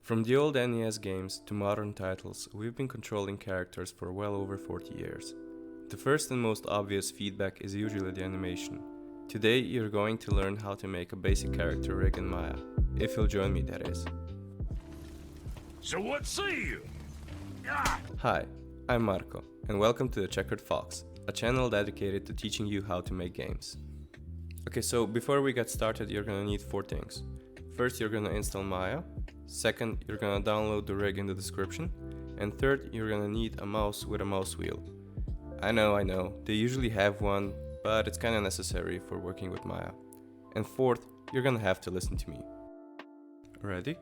From the old NES games to modern titles, we've been controlling characters for well over 40 years. The first and most obvious feedback is usually the animation. Today you're going to learn how to make a basic character rig in Maya, if you'll join me, that is. So what say you? Ah! Hi, I'm Marco, and welcome to the Checkered Fox, a channel dedicated to teaching you how to make games. Okay, so before we get started, you're gonna need 4 things. First, you're gonna install Maya. Second, you're gonna download the rig in the description. And third, you're gonna need a mouse with a mouse wheel. I know, they usually have one, but it's kinda necessary for working with Maya. And fourth, you're gonna have to listen to me. Ready?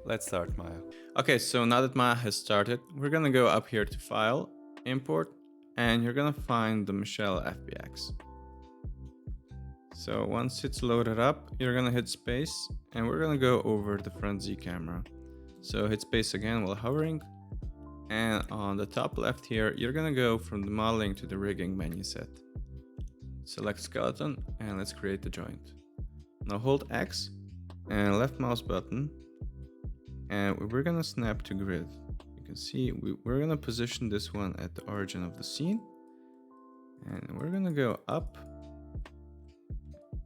Let's start Maya. Okay, so now that Maya has started, we're gonna go up here to File, Import, and you're gonna find the Michelle FBX. So once it's loaded up, you're gonna hit space, and we're gonna go over the front Z camera. So hit space again while hovering, and on the top left here, you're gonna go from the modeling to the rigging menu set. Select skeleton, and let's create the joint. Now hold X and left mouse button, and we're gonna snap to grid. You can see we're gonna position this one at the origin of the scene, and we're gonna go up,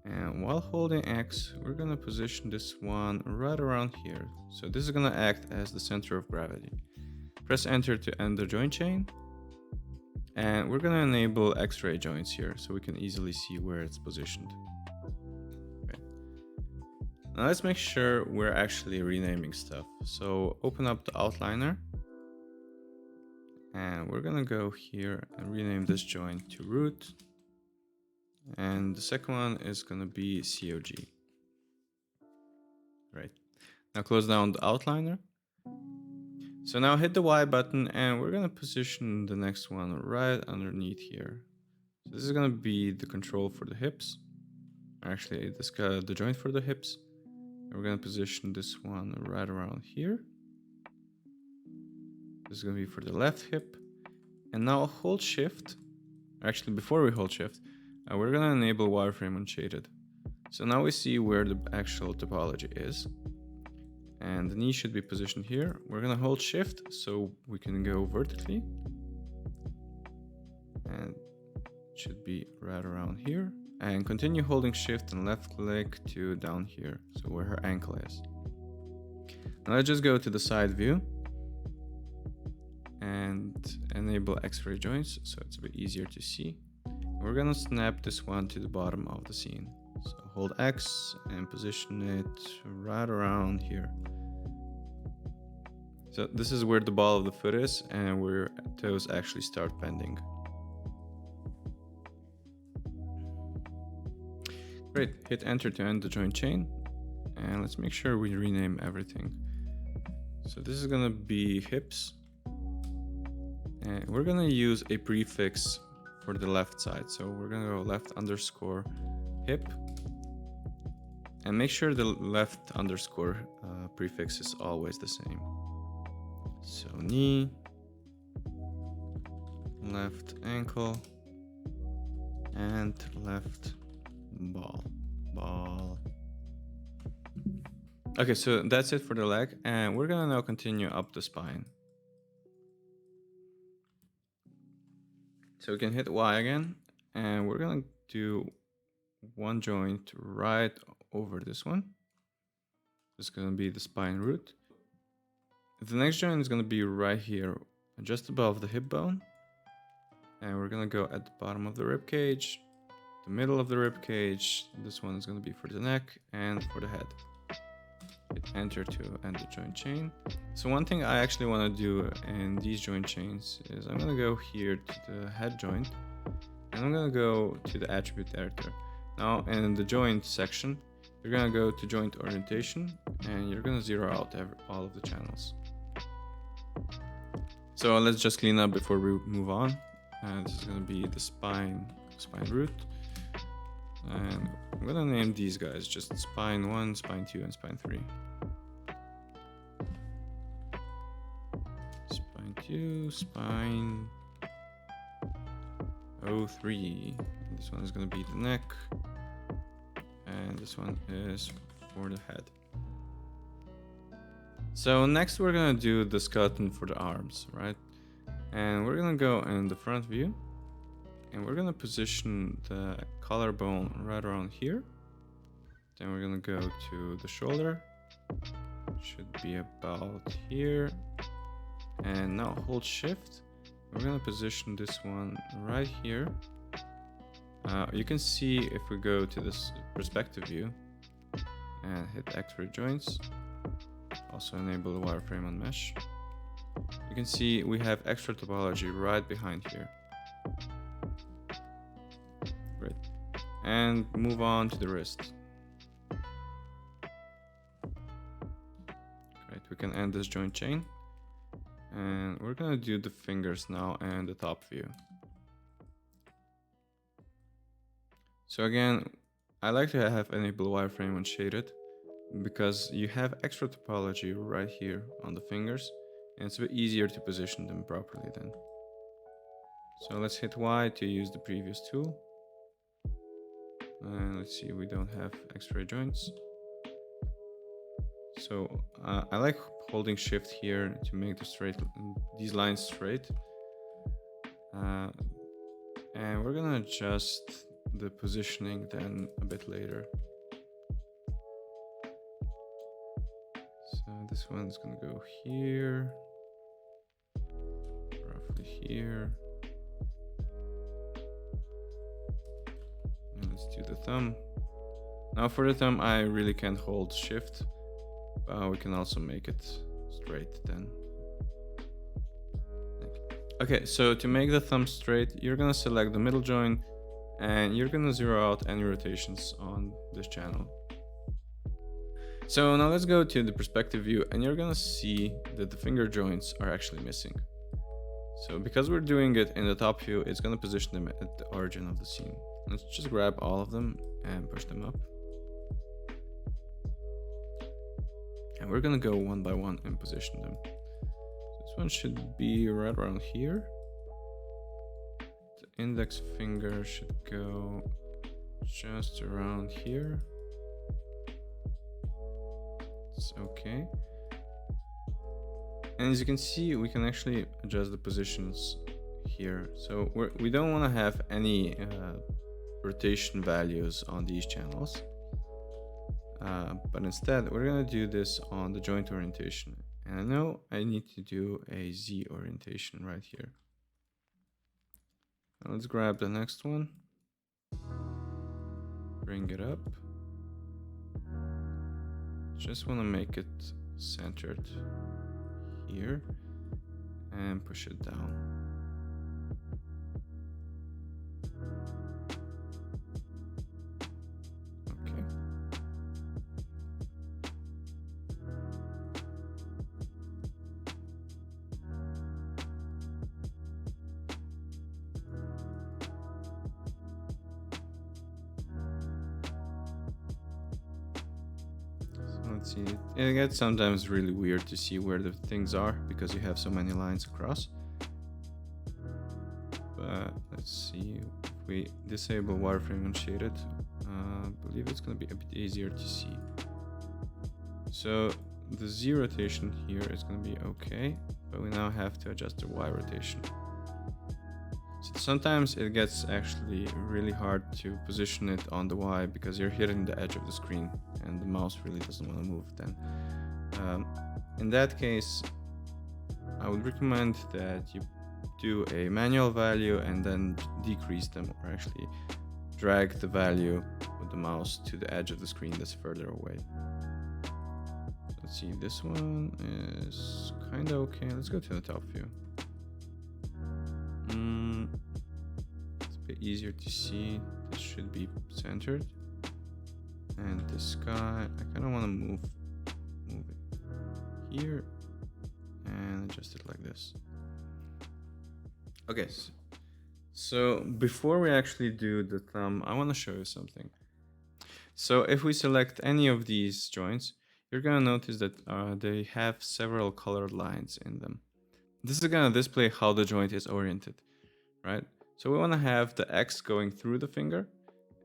and while holding X, we're gonna position this one right around here. So this is gonna act as the center of gravity. Press enter to end the joint chain, and we're gonna enable X-ray joints here so we can easily see where it's positioned. Now let's make sure we're actually renaming stuff. So open up the outliner, and we're gonna go here and rename this joint to root, and the second one is gonna be COG. Right, now close down the outliner. So now hit the Y button, and we're gonna position the next one right underneath here. So this is gonna be the control for the hips, actually the joint for the hips. We're gonna position this one right around here. This is gonna be for the left hip. And now hold shift. Actually, before we hold shift, we're gonna enable wireframe unshaded. So now we see where the actual topology is. And the knee should be positioned here. We're gonna hold shift so we can go vertically. And it should be right around here. And continue holding shift and left click to down here, so where her ankle is. Now let's just go to the side view and enable X-ray joints so it's a bit easier to see. We're gonna snap this one to the bottom of the scene. So hold X and position it right around here. So this is where the ball of the foot is and where toes actually start bending. Great, hit enter to end the joint chain, and let's make sure we rename everything. So this is gonna be hips, and we're gonna use a prefix for the left side. So we're gonna go left underscore hip, and make sure the left underscore prefix is always the same. So knee, left ankle, and left ball. Okay, so that's it for the leg, and we're gonna now continue up the spine. So we can hit Y again, and we're gonna do one joint right over this one. It's gonna be the spine root. The next joint is gonna be right here, just above the hip bone, and we're gonna go at the bottom of the rib cage, the middle of the rib cage. This one is going to be for the neck and for the head. Hit enter to end the joint chain. So one thing I actually want to do in these joint chains is I'm going to go here to the head joint, and I'm going to go to the attribute editor. Now in the joint section, you're going to go to joint orientation, and you're going to zero out all of the channels. So let's just clean up before we move on. This is going to be the spine root. And I'm gonna name these guys just spine 1, spine 2, and spine 3. Spine 2, spine 03. This one is gonna be the neck, and this one is for the head. So next we're gonna do the skeleton for the arms, right? And we're gonna go in the front view and we're gonna position the collarbone right around here. Then we're gonna go to the shoulder, should be about here. And now hold shift. We're gonna position this one right here. You can see if we go to this perspective view and hit X-ray joints, also enable the wireframe on mesh. You can see we have extra topology right behind here. Great. And move on to the wrist. Great, we can end this joint chain. And we're gonna do the fingers now and the top view. So again, I like to have enable wireframe on shaded because you have extra topology right here on the fingers and it's a bit easier to position them properly then. So let's hit Y to use the previous tool. And let's see, we don't have X-ray joints. So I like holding shift here to make these lines straight. And we're gonna adjust the positioning then a bit later. So this one's gonna go here, roughly here. And let's do the thumb. Now for the thumb, I really can't hold shift. We can also make it straight then. Okay, so to make the thumb straight, you're gonna select the middle joint and you're gonna zero out any rotations on this channel. So now let's go to the perspective view and you're gonna see that the finger joints are actually missing. So because we're doing it in the top view, it's gonna position them at the origin of the scene. Let's just grab all of them and push them up. And we're gonna go one by one and position them. This one should be right around here. The index finger should go just around here. It's okay. And as you can see, we can actually adjust the positions here. So we don't want to have any rotation values on these channels. But instead, we're going to do this on the joint orientation. And I know I need to do a Z orientation right here. Now let's grab the next one. Bring it up. Just want to make it centered here and push it down. Let's see, it gets sometimes really weird to see where the things are because you have so many lines across. But let's see, if we disable wireframe and shaded, I believe it's going to be a bit easier to see. So the Z rotation here is going to be okay, but we now have to adjust the Y rotation. So sometimes it gets actually really hard to position it on the Y because you're hitting the edge of the screen and the mouse really doesn't want to move then. In that case, I would recommend that you do a manual value and then decrease them, or actually drag the value with the mouse to the edge of the screen that's further away. Let's see, this one is kind of okay. Let's go to the top view. It's a bit easier to see. This should be centered. And this guy, I kind of want to move it here and adjust it like this. Okay, so before we actually do the thumb, I want to show you something. So if we select any of these joints, you're going to notice that they have several colored lines in them. This is going to display how the joint is oriented, right? So we want to have the X going through the finger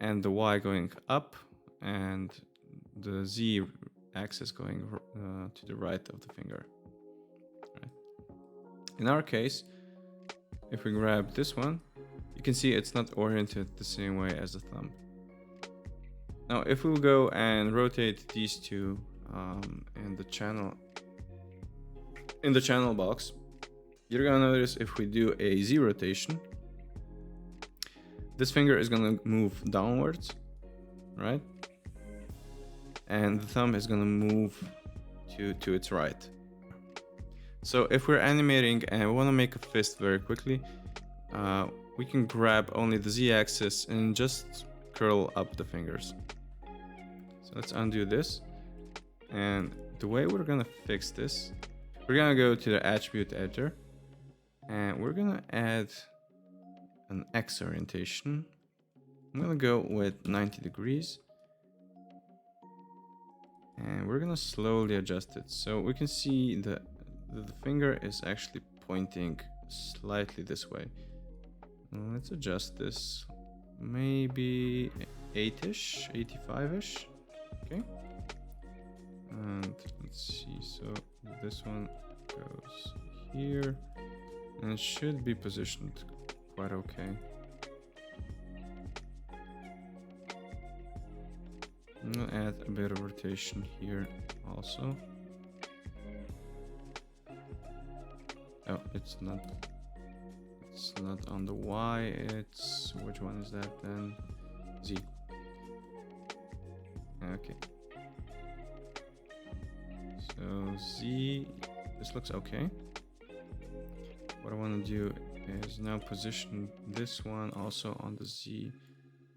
and the Y going up and the Z axis going to the right of the finger. Right. In our case, if we grab this one, you can see it's not oriented the same way as the thumb. Now, if we go and rotate these two in the channel box, you're gonna notice if we do a Z rotation, this finger is gonna move downwards, right? And the thumb is gonna move to its right. So if we're animating and we wanna make a fist very quickly, we can grab only the Z axis and just curl up the fingers. So let's undo this. And the way we're gonna fix this, we're gonna go to the attribute editor and we're gonna add an X orientation. I'm gonna go with 90 degrees. And we're gonna slowly adjust it. So we can see the finger is actually pointing slightly this way. Let's adjust this, maybe 8-ish, 85-ish, okay? And let's see, so this one goes here, and it should be positioned quite okay. I'm gonna add a bit of rotation here also. Oh, it's not on the Y, it's, which one is that then? Z. Okay. So Z, this looks okay. What I want to do is now position this one also on the Z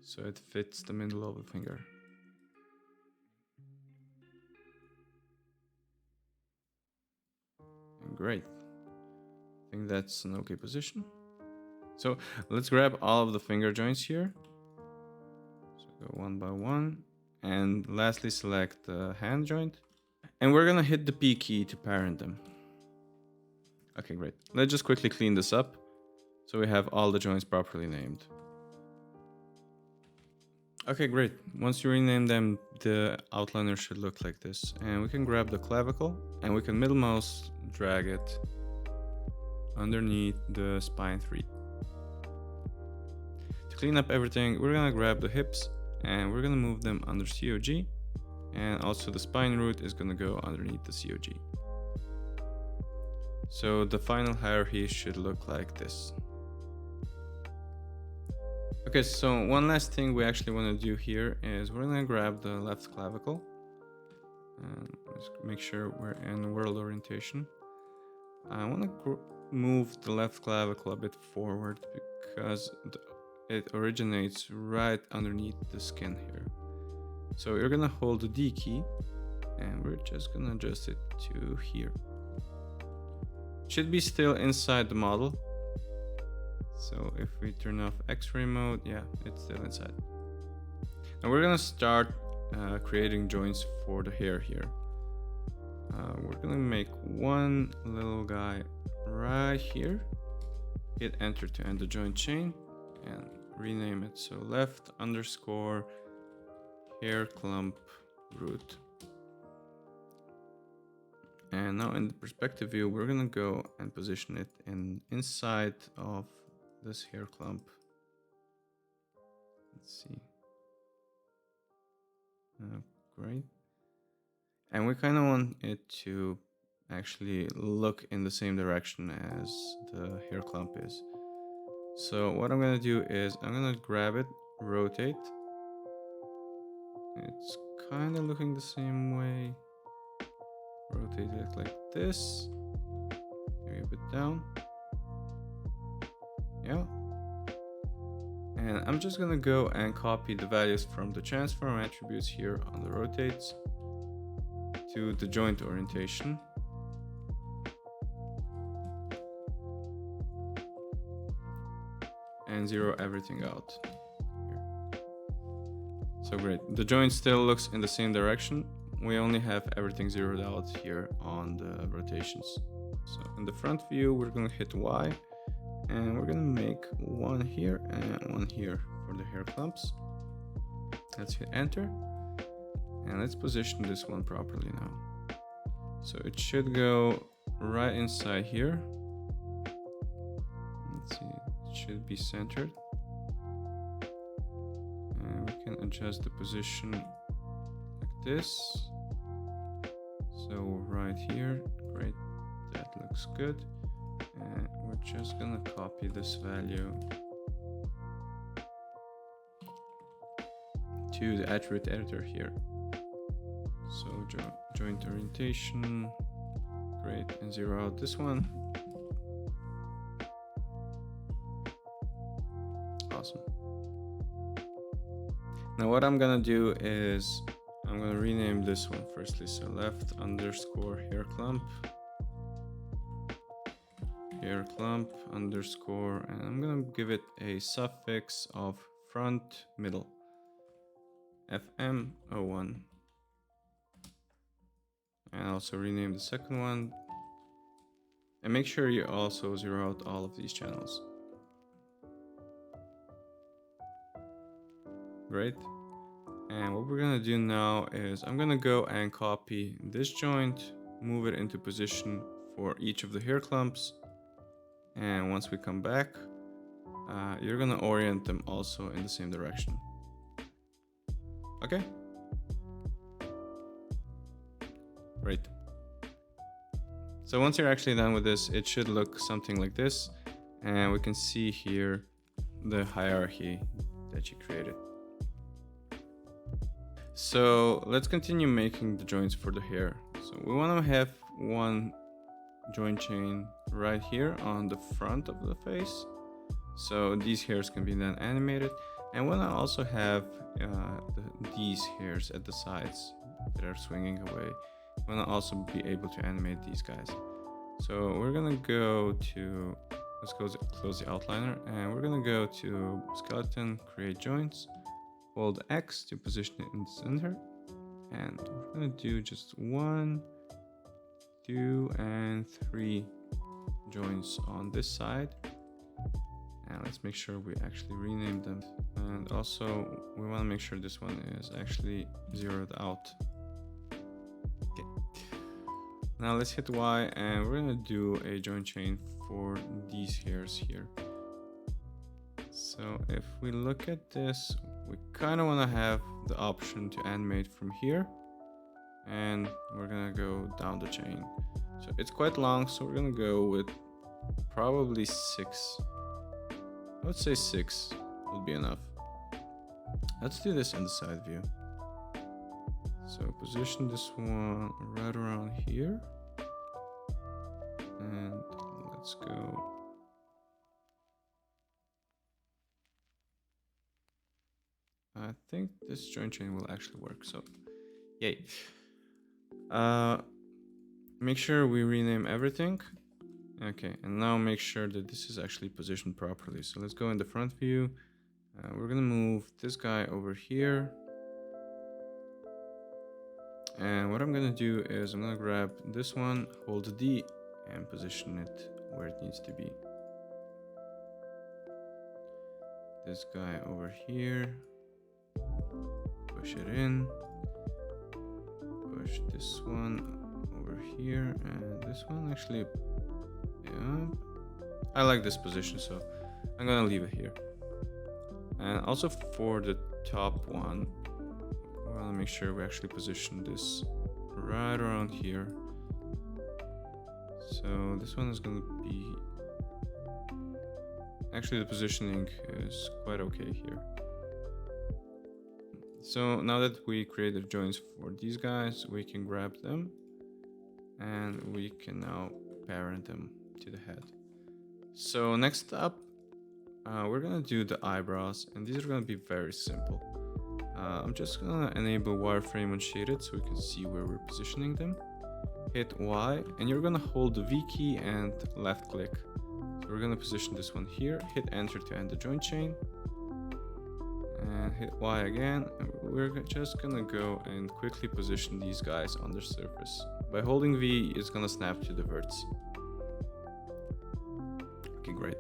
so it fits the middle of the finger. Great. I think that's an okay position. So let's grab all of the finger joints here. So go one by one. And lastly, select the hand joint. And we're gonna hit the P key to parent them. Okay, great. Let's just quickly clean this up so we have all the joints properly named. Okay, great. Once you rename them, the outliner should look like this. And we can grab the clavicle and we can middle mouse drag it underneath the spine 3. To clean up everything, we're gonna grab the hips and we're gonna move them under COG, and also the spine root is gonna go underneath the COG. So the final hierarchy should look like this. Okay, so one last thing we actually want to do here is we're gonna grab the left clavicle and let's make sure we're in world orientation. I want to move the left clavicle a bit forward because it originates right underneath the skin here. So you're gonna hold the D key and we're just gonna adjust it to here. Should be still inside the model. So if we turn off X-ray mode, yeah, it's still inside. Now we're gonna start creating joints for the hair here. We're gonna make one little guy right here. Hit enter to end the joint chain and rename it. So left underscore hair clump root. And now in the perspective view, we're gonna go and position it inside of this hair clump. Let's see. Great. And we kind of want it to actually look in the same direction as the hair clump is. So what I'm gonna do is I'm gonna grab it, rotate. It's kind of looking the same way. Rotate it like this. Maybe a bit down. Yeah. And I'm just gonna go and copy the values from the transform attributes here on the rotates to the joint orientation. And zero everything out here. So great. The joint still looks in the same direction. We only have everything zeroed out here on the rotations. So in the front view, we're gonna hit Y. And we're gonna make one here and one here for the hair clumps. Let's hit enter. And let's position this one properly now. So it should go right inside here. Let's see, it should be centered. And we can adjust the position like this. So right here, great, that looks good. And we're just gonna copy this value to the attribute editor here. So joint orientation, great, and zero out this one. Awesome. Now what I'm gonna do is I'm gonna rename this one firstly. So left underscore hair clump underscore, and I'm gonna give it a suffix of front middle, FM01. And also rename the second one, and make sure you also zero out all of these channels. Great. And what we're gonna do now is I'm gonna go and copy this joint, move it into position for each of the hair clumps, and once we come back, you're gonna orient them also in the same direction. Okay? Great. So once you're actually done with this, it should look something like this, and we can see here the hierarchy that you created. So let's continue making the joints for the hair. So we want to have one joint chain right here on the front of the face. So these hairs can be then animated, and we want to also have these hairs at the sides that are swinging away. We want to also be able to animate these guys. So we're gonna go to, let's go to close the outliner, and we're gonna go to skeleton, create joints, hold X to position it in the center, and we're gonna do just 1, 2, and 3 joints on this side. And let's make sure we actually rename them, and also we want to make sure this one is actually zeroed out. Okay, now let's hit Y, and we're gonna do a joint chain for these hairs here. So if we look at this, we kind of want to have the option to animate from here, and we're gonna go down the chain. So it's quite long, so we're gonna go with probably 6. I would say 6 would be enough. Let's do this in the side view. So position this one right around here, and let's go. I think this joint chain will actually work, so yay. Make sure we rename everything. Okay, and now make sure that this is actually positioned properly. So let's go in the front view. We're gonna move this guy over here. And what I'm gonna do is I'm gonna grab this one, hold D, and position it where it needs to be. This guy over here. Push it in. Push this one over here, and this one actually, yeah, I like this position, so I'm gonna leave it here. And also for the top one, we wanna make sure we actually position this right around here. So this one is gonna be, actually the positioning is quite okay here. So now that we created joints for these guys, we can grab them and we can now parent them to the head. So next up, we're gonna do the eyebrows, and these are gonna be very simple. I'm just gonna enable wireframe unshaded so we can see where we're positioning them. Hit Y, and you're gonna hold the V key and left click. So we're gonna position this one here, hit enter to end the joint chain, and hit Y again, and we're just gonna go and quickly position these guys on the surface. By holding V, it's gonna snap to the verts. Okay, great.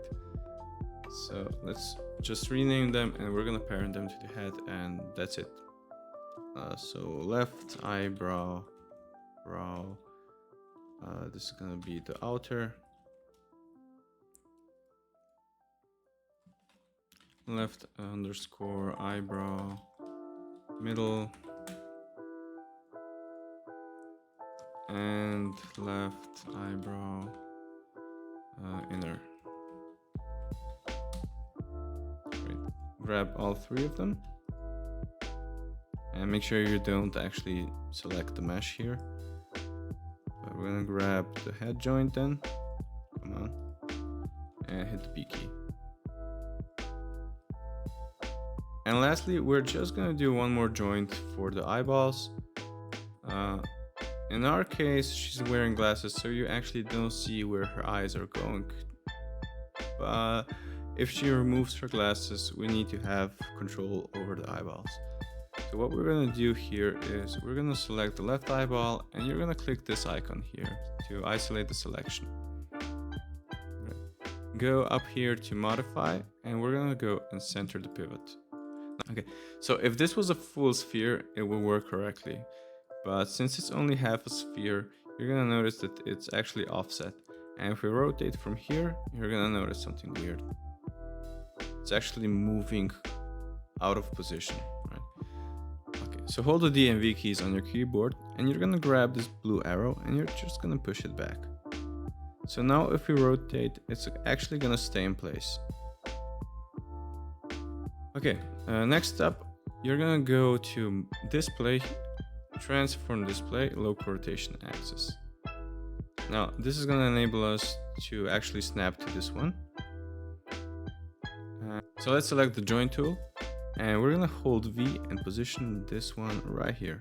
So let's just rename them, and we're gonna parent them to the head, and that's it. So left eyebrow, brow. This is gonna be the outer. Left underscore eyebrow, middle, and left eyebrow, inner. Great. Grab all three of them. And make sure you don't actually select the mesh here. But we're gonna grab the head joint then. Come on. And hit the B key. And lastly, we're just gonna do one more joint for the eyeballs. In our case, she's wearing glasses, so you actually don't see where her eyes are going. But if she removes her glasses, we need to have control over the eyeballs. So what we're gonna do here is we're gonna select the left eyeball and you're gonna click this icon here to isolate the selection. Go up here to modify and we're gonna go and center the pivot. Okay, so if this was a full sphere, it will work correctly. But since it's only half a sphere, you're gonna notice that it's actually offset. And if we rotate from here, you're gonna notice something weird. It's actually moving out of position, right? Okay, so hold the D and V keys on your keyboard and you're gonna grab this blue arrow and you're just gonna push it back. So now if we rotate, it's actually gonna stay in place. Okay, next up, you're gonna go to display, transform display, local rotation axis. Now, this is gonna enable us to actually snap to this one. So let's select the joint tool and we're gonna hold V and position this one right here.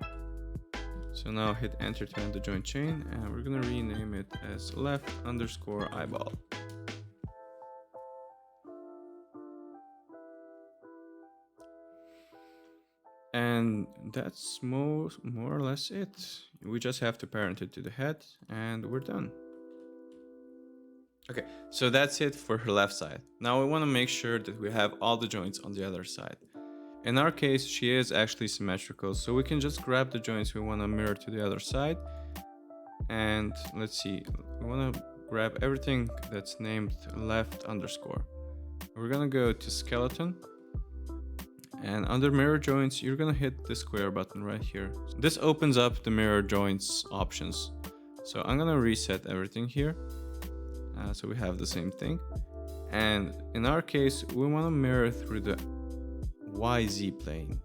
So now hit enter to end the joint chain and we're gonna rename it as left underscore eyeball. And that's more or less it. We just have to parent it to the head and we're done. Okay, so that's it for her left side. Now we want to make sure that we have all the joints on the other side. In our case, she is actually symmetrical, so we can just grab the joints we want to mirror to the other side. And let's see, we want to grab everything that's named left underscore. We're gonna go to skeleton. And under mirror joints, you're gonna hit the square button right here. This opens up the mirror joints options. So I'm gonna reset everything here. So we have the same thing. And in our case, we wanna mirror through the YZ plane.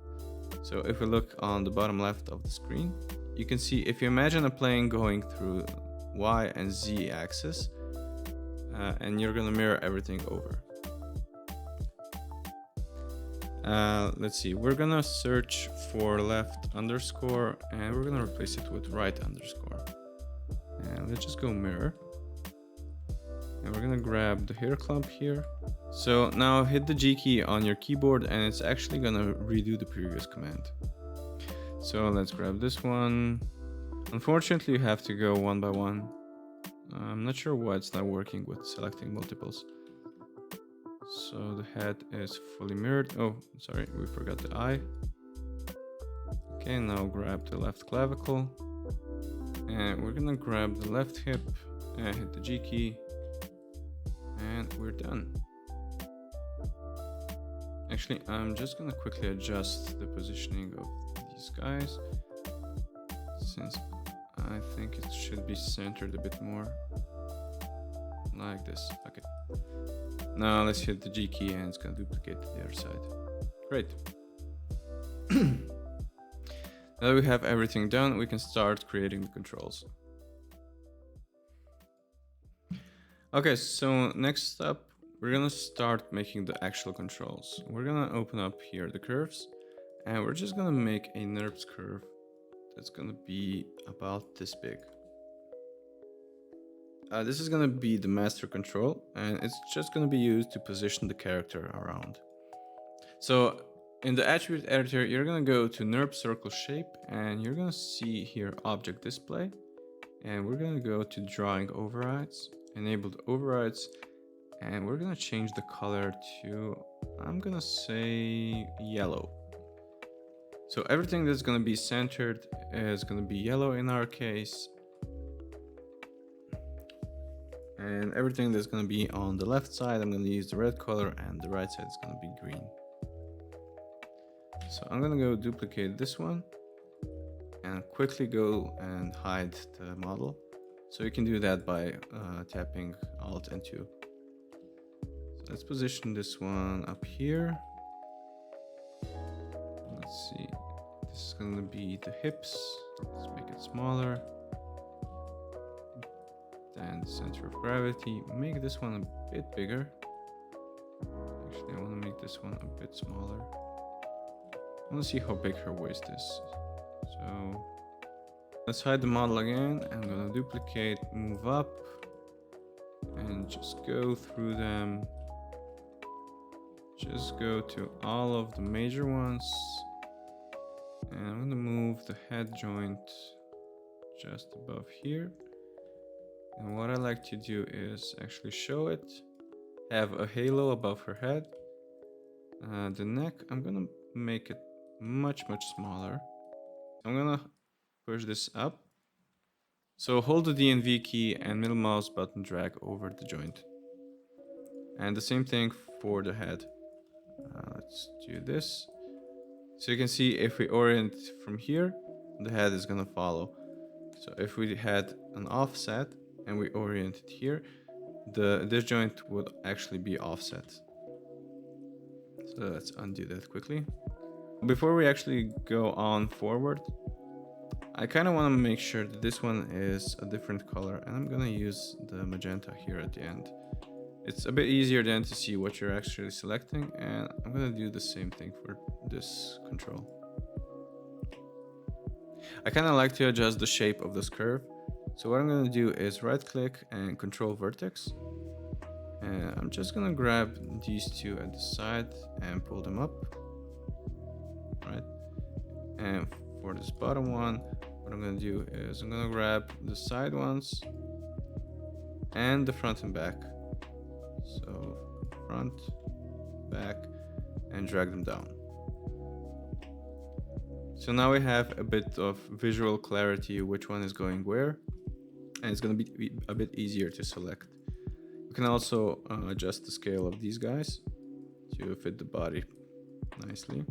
So if we look on the bottom left of the screen, you can see if you imagine a plane going through Y and Z axis, and you're gonna mirror everything over. Let's see, we're gonna search for left underscore and we're gonna replace it with right underscore. And let's just go mirror. And we're gonna grab the hair clump here. So now hit the G key on your keyboard and it's actually gonna redo the previous command. So let's grab this one. Unfortunately, you have to go one by one. I'm not sure why it's not working with selecting multiples. So the head is fully mirrored. Oh, sorry, we forgot the eye. Okay, now grab the left clavicle. And we're gonna grab the left hip and hit the G key. And we're done. Actually, I'm just gonna quickly adjust the positioning of these guys, since I think it should be centered a bit more. Like this. Okay. Now let's hit the G key and it's gonna duplicate to the other side. Great. Now that we have everything done, we can start creating the controls. Okay, so next up, we're gonna start making the actual controls. We're gonna open up here the curves, and we're just gonna make a NURBS curve that's gonna be about this big. This is gonna be the master control, and it's just gonna be used to position the character around. So in the attribute editor, you're gonna go to NURB circle shape, and you're gonna see here object display, and we're gonna go to drawing overrides, enabled overrides, and we're gonna change the color to, I'm gonna say yellow. So everything that's going to be centered is going to be yellow in our case. And everything that's going to be on the left side, I'm going to use the red color, and the right side is going to be green. So I'm going to go duplicate this one and quickly go and hide the model. So you can do that by tapping Alt and 2. So let's position this one up here. Let's see, this is going to be the hips. Let's make it smaller. Then the center of gravity. Make this one a bit bigger. Actually, I want to make this one a bit smaller. I want to see how big her waist is. So let's hide the model again. I'm gonna duplicate, move up, and just go through them. Just go to all of the major ones. And I'm gonna move the head joint just above here. And what I like to do is actually show it, have a halo above her head. The neck, I'm gonna make it much smaller. I'm gonna push this up. So hold the D and V key and middle mouse button drag over the joint. And the same thing for the head. Let's do this. So you can see if we orient from here, the head is gonna follow. So if we had an offset and we orient it here, this joint would actually be offset. So let's undo that quickly. Before we actually go on forward, I kind of want to make sure that this one is a different color, and I'm gonna use the magenta here at the end. It's a bit easier then to see what you're actually selecting, and I'm gonna do the same thing for this control. I kind of like to adjust the shape of this curve. So what I'm gonna do is right click and control vertex. And I'm just gonna grab these two at the side and pull them up, right? And for this bottom one, what I'm gonna do is I'm gonna grab the side ones and the front and back. So front, back, and drag them down. So now we have a bit of visual clarity which one is going where, and it's gonna be a bit easier to select. You can also adjust the scale of these guys to fit the body nicely.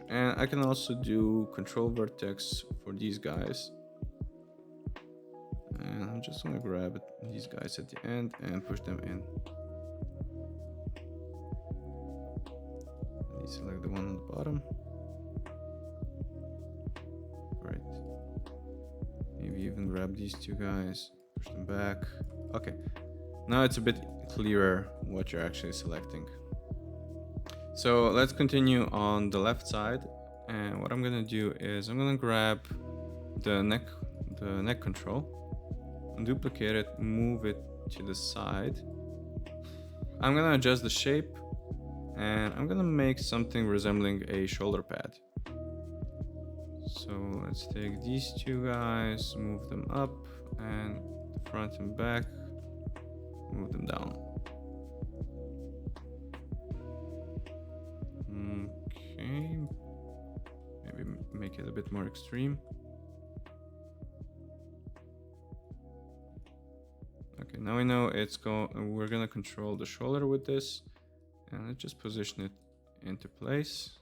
And I can also do control vertex for these guys. And I'm just gonna grab these guys at the end and push them in. Select the one on the bottom. Great. Maybe even grab these two guys, push them back. Okay. Now it's a bit clearer what you're actually selecting. So let's continue on the left side. And what I'm gonna do is I'm gonna grab the neck control, duplicate it, move it to the side. I'm gonna adjust the shape, and I'm gonna make something resembling a shoulder pad. So let's take these two guys, move them up, and the front and back, move them down. Okay, maybe make it a bit more extreme. Okay, now we know we're gonna control the shoulder with this. And let's just position it into place.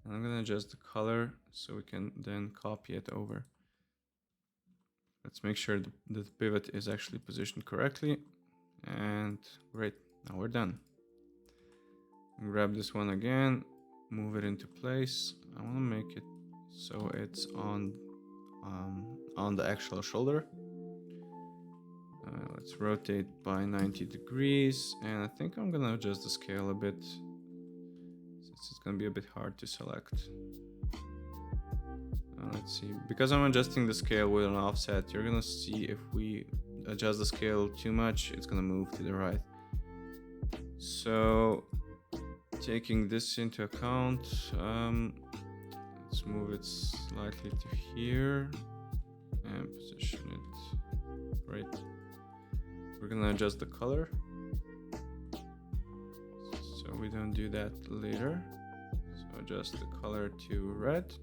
And I'm gonna adjust the color so we can then copy it over. Let's make sure that the pivot is actually positioned correctly. And great, now we're done. Grab this one again, move it into place. I wanna make it so it's on the actual shoulder. Let's rotate by 90 degrees, and I think I'm gonna adjust the scale a bit since it's gonna be a bit hard to select. Let's see, because I'm adjusting the scale with an offset, you're gonna see if we adjust the scale too much, it's gonna move to the right. So taking this into account, let's move it slightly to here and position it right. We're gonna adjust the color. So so we don't do that later. So adjust the color to red.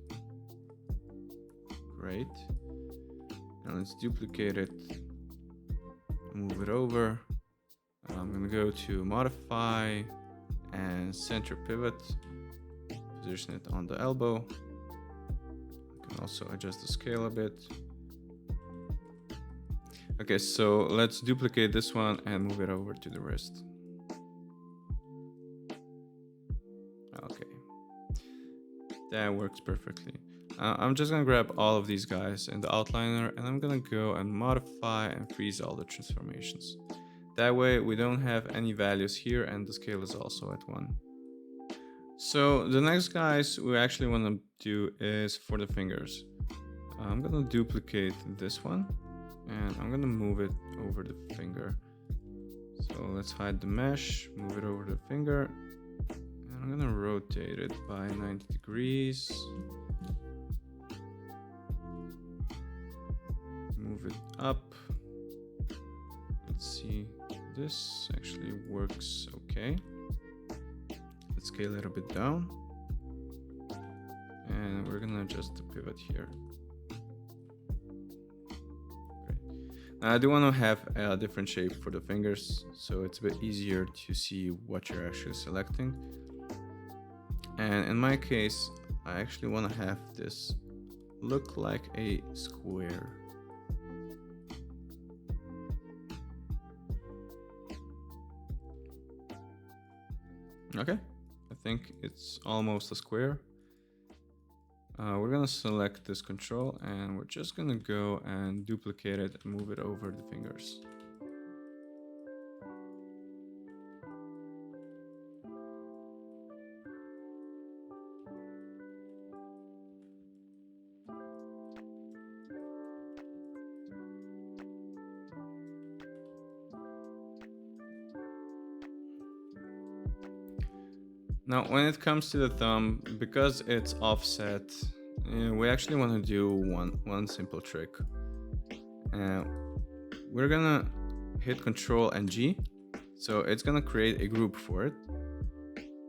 Great. And let's duplicate it, move it over. I'm gonna go to modify and center pivot, position it on the elbow. I can also adjust the scale a bit. Okay, so let's duplicate this one and move it over to the wrist. Okay, that works perfectly. I'm just gonna grab all of these guys in the outliner, and I'm gonna go and modify and freeze all the transformations. That way we don't have any values here, and the scale is also at 1. So the next guys we actually want to do is for the fingers. I'm gonna duplicate this one, and I'm gonna move it over the finger. So let's hide the mesh, move it over the finger, and I'm gonna rotate it by 90 degrees. Move it up. Let's see, this actually works okay. Let's scale it a bit down, and we're gonna adjust the pivot here. Great. Now I do want to have a different shape for the fingers, so it's a bit easier to see what you're actually selecting. And in my case, I actually want to have this look like a square. Okay, I think it's almost a square. We're gonna select this control, and we're just gonna go and duplicate it and move it over the fingers. Now, when it comes to the thumb, because it's offset, we actually want to do one simple trick. We're gonna hit Control and G, so it's gonna create a group for it.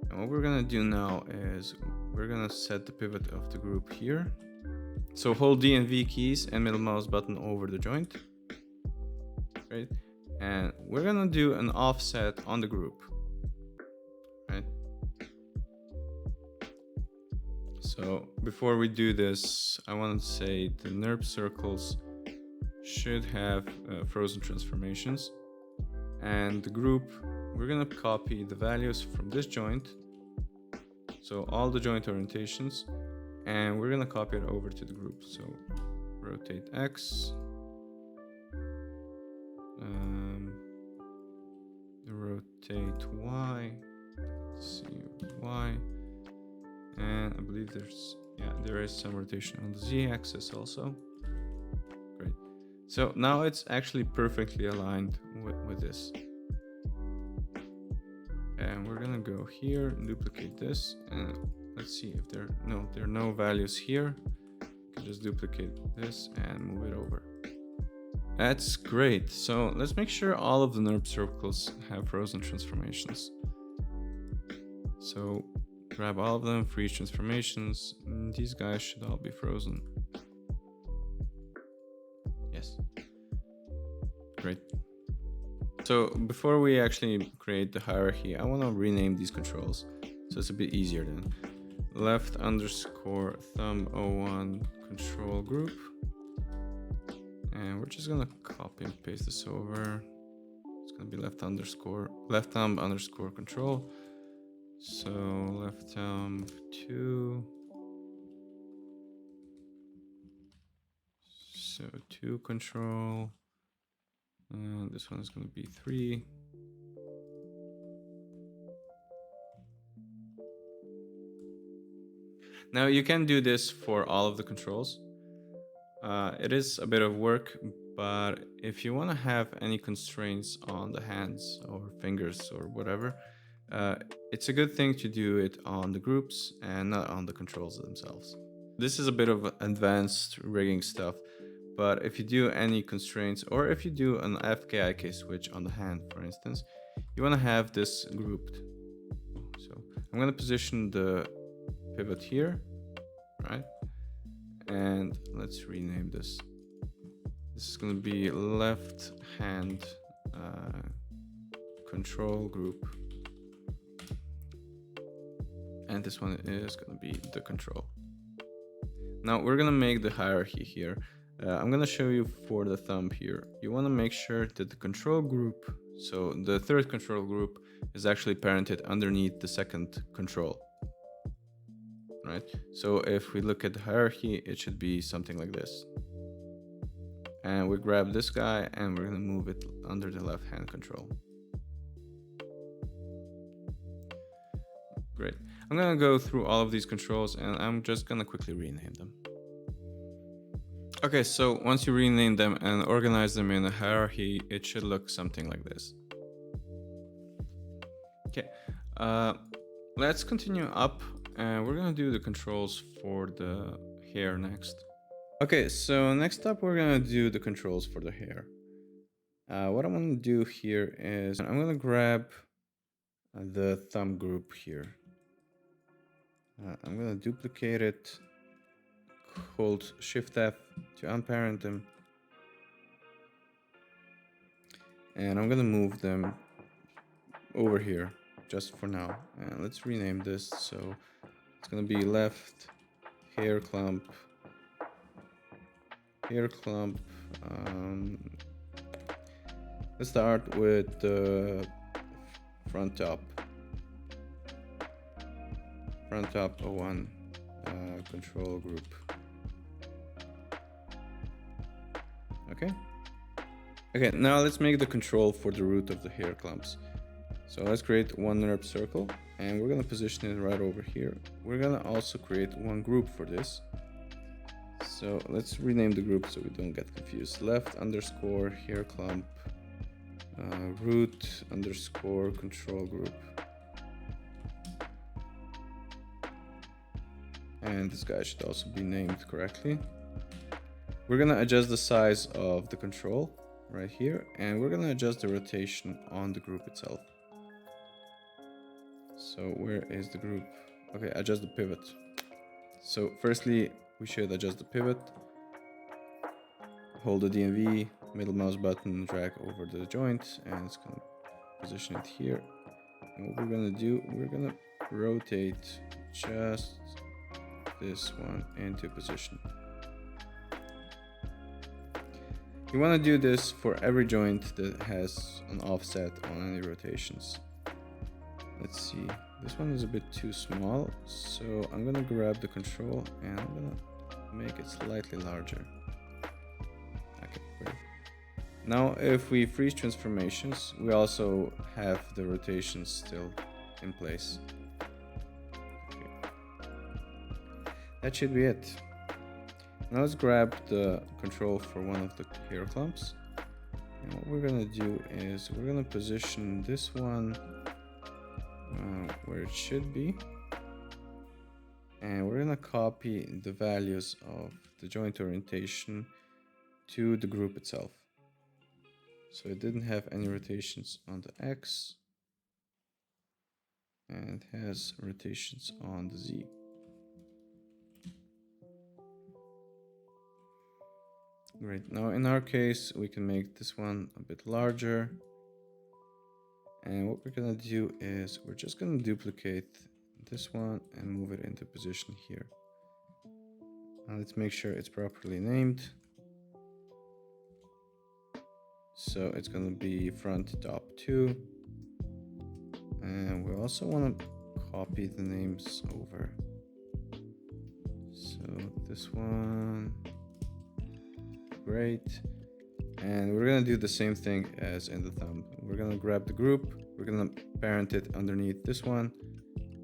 And what we're gonna do now is we're gonna set the pivot of the group here. So hold D and V keys and middle mouse button over the joint, right? And we're gonna do an offset on the group, right? So before we do this, I want to say the NURB circles should have frozen transformations, and the group, we're gonna copy the values from this joint, so all the joint orientations, and we're gonna copy it over to the group. So rotate X, rotate Y, let's see, Y, and I believe there is some rotation on the Z axis also. Great. So now it's actually perfectly aligned with this. And we're gonna go here, duplicate this, and let's see if there are no values here. You can just duplicate this and move it over. That's great. So let's make sure all of the NURB circles have frozen transformations. So grab all of them, freeze transformations. These guys should all be frozen. Yes. Great. So before we actually create the hierarchy, I want to rename these controls so it's a bit easier then. Left underscore thumb 01 control group. And we're just gonna copy and paste this over. It's gonna be left thumb underscore control. So left thumb 2. So 2 control. And this one is going to be 3. Now you can do this for all of the controls. It is a bit of work, but if you want to have any constraints on the hands or fingers or whatever, it's a good thing to do it on the groups and not on the controls themselves. This is a bit of advanced rigging stuff, but if you do any constraints, or if you do an FKIK switch on the hand, for instance, you want to have this grouped. I'm gonna position the pivot here, right? And let's rename this. This is gonna be left hand control group. And this one is gonna be the control. Now we're gonna make the hierarchy here. I'm gonna show you for the thumb here. You wanna make sure that the control group, so the third control group, is actually parented underneath the second control, right? So if we look at the hierarchy, it should be something like this. And we grab this guy and we're gonna move it under the left hand control. Great. I'm gonna go through all of these controls and I'm just gonna quickly rename them. Okay, so once you rename them and organize them in a hierarchy, it should look something like this. Okay, let's continue up and we're gonna do the controls for the hair next. Okay, so next up we're gonna do the controls for the hair. What I'm gonna do here is I'm gonna grab the thumb group here. I'm gonna duplicate it, hold Shift F to unparent them, and I'm gonna move them over here just for now. And let's rename this, so it's gonna be left hair clump, hair clump. Let's start with the front top 01 control group. Okay, now let's make the control for the root of the hair clumps. So let's create one NURB circle and we're gonna position it right over here. We're gonna also create one group for this. So let's rename the group so we don't get confused. Left underscore hair clump root underscore control group. And this guy should also be named correctly. We're gonna adjust the size of the control right here, and we're gonna adjust the rotation on the group itself. So where is the group? Okay, adjust the pivot. So firstly, we should adjust the pivot. Hold the DNV, middle mouse button, drag over the joint, and it's gonna position it here. And what we're gonna do, we're gonna rotate just this one into position. You want to do this for every joint that has an offset on any rotations. Let's see, this one is a bit too small, so I'm gonna grab the control and I'm gonna make it slightly larger. Okay, great. Now if we freeze transformations, we also have the rotations still in place. Okay. That should be it. Now let's grab the control for one of the hair clumps. And what we're gonna do is we're gonna position this one where it should be. And we're gonna copy the values of the joint orientation to the group itself. So it didn't have any rotations on the X. And it has rotations on the Z. Great, now in our case we can make this one a bit larger, and what we're gonna do is we're just gonna duplicate this one and move it into position here. Now let's make sure it's properly named. So it's gonna be front top 2, and we also want to copy the names over. So this one. Great. And we're gonna do the same thing as in the thumb. We're gonna grab the group, we're gonna parent it underneath this one,